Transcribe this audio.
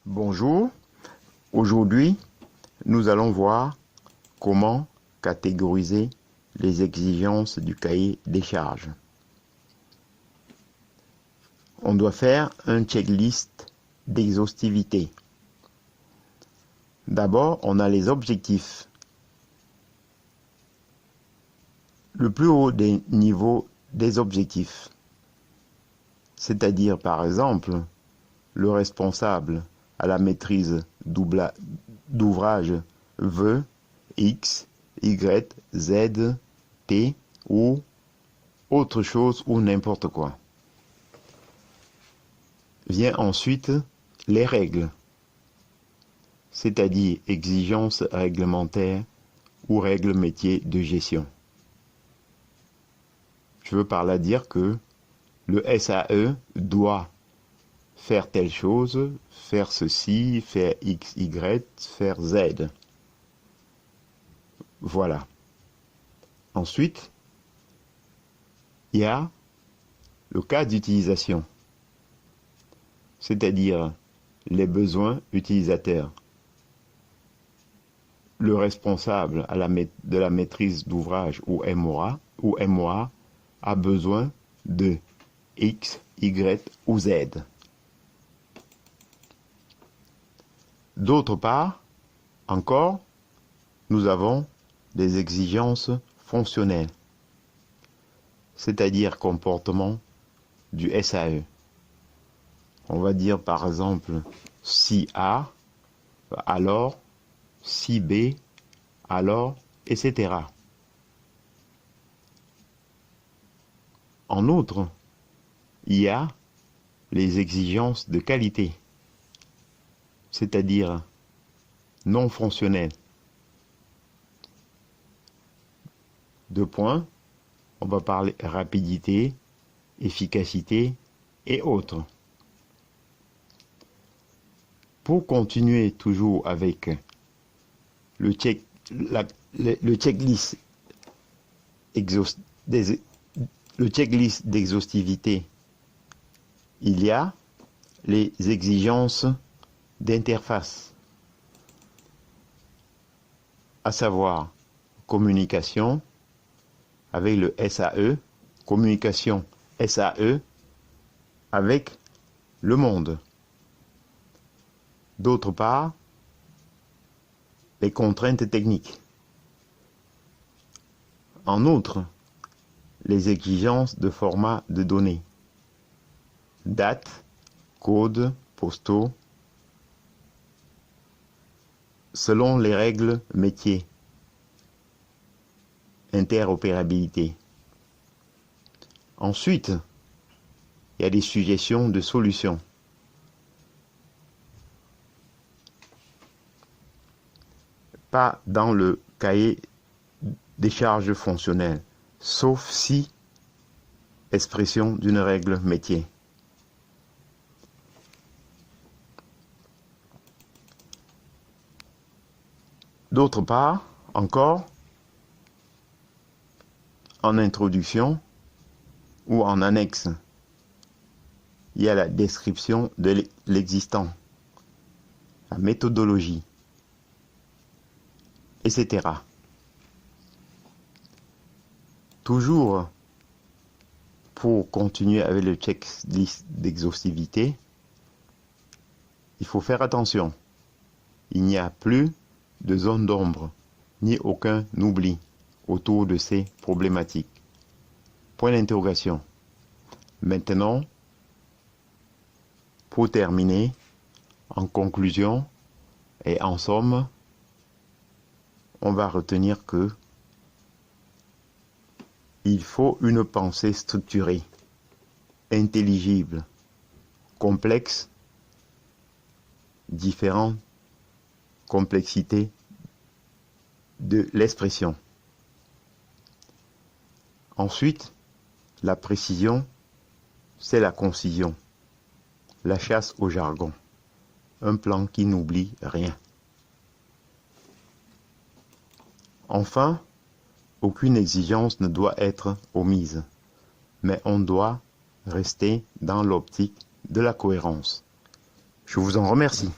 Bonjour, aujourd'hui nous allons voir comment catégoriser les exigences du cahier des charges. On doit faire un checklist d'exhaustivité. D'abord, on a les objectifs. Le plus haut des niveaux des objectifs, c'est-à-dire par exemple le responsable à la maîtrise d'ouvrage veut X, Y, Z, T ou autre chose ou n'importe quoi. Vient ensuite les règles, c'est-à-dire exigences réglementaires ou règles métiers de gestion. Je veux par là dire que le SAE doit faire telle chose, faire ceci, faire X, Y, faire Z. Voilà. Ensuite, il y a le cas d'utilisation, c'est-à-dire les besoins utilisateurs. Le responsable de la maîtrise d'ouvrage ou MOA a besoin de X, Y ou Z. D'autre part, encore, nous avons des exigences fonctionnelles, c'est-à-dire comportement du SAE. On va dire par exemple si A, alors, si B, alors, etc. En outre, il y a les exigences de qualité, c'est-à-dire non fonctionnelles. Deux points, on va parler rapidité, efficacité et autres. Pour continuer toujours avec le checklist d'exhaustivité, il y a les exigences d'interface, à savoir communication avec le SAE, communication SAE avec le monde. D'autre part, les contraintes techniques. En outre, les exigences de format de données, date, codes postaux, selon les règles métiers, interopérabilité. Ensuite, il y a des suggestions de solutions. Pas dans le cahier des charges fonctionnelles, sauf si expression d'une règle métier. D'autre part, encore, en introduction ou en annexe, il y a la description de l'existant, la méthodologie, etc. Toujours pour continuer avec le checklist d'exhaustivité, il faut faire attention. Il n'y a plus de zone d'ombre, ni aucun oubli autour de ces problématiques. Point d'interrogation. Maintenant, pour terminer, en conclusion et en somme, on va retenir que il faut une pensée structurée, intelligible, complexe, différente complexité de l'expression. Ensuite, la précision, c'est la concision, la chasse au jargon, un plan qui n'oublie rien. Enfin, aucune exigence ne doit être omise, mais on doit rester dans l'optique de la cohérence. Je vous en remercie.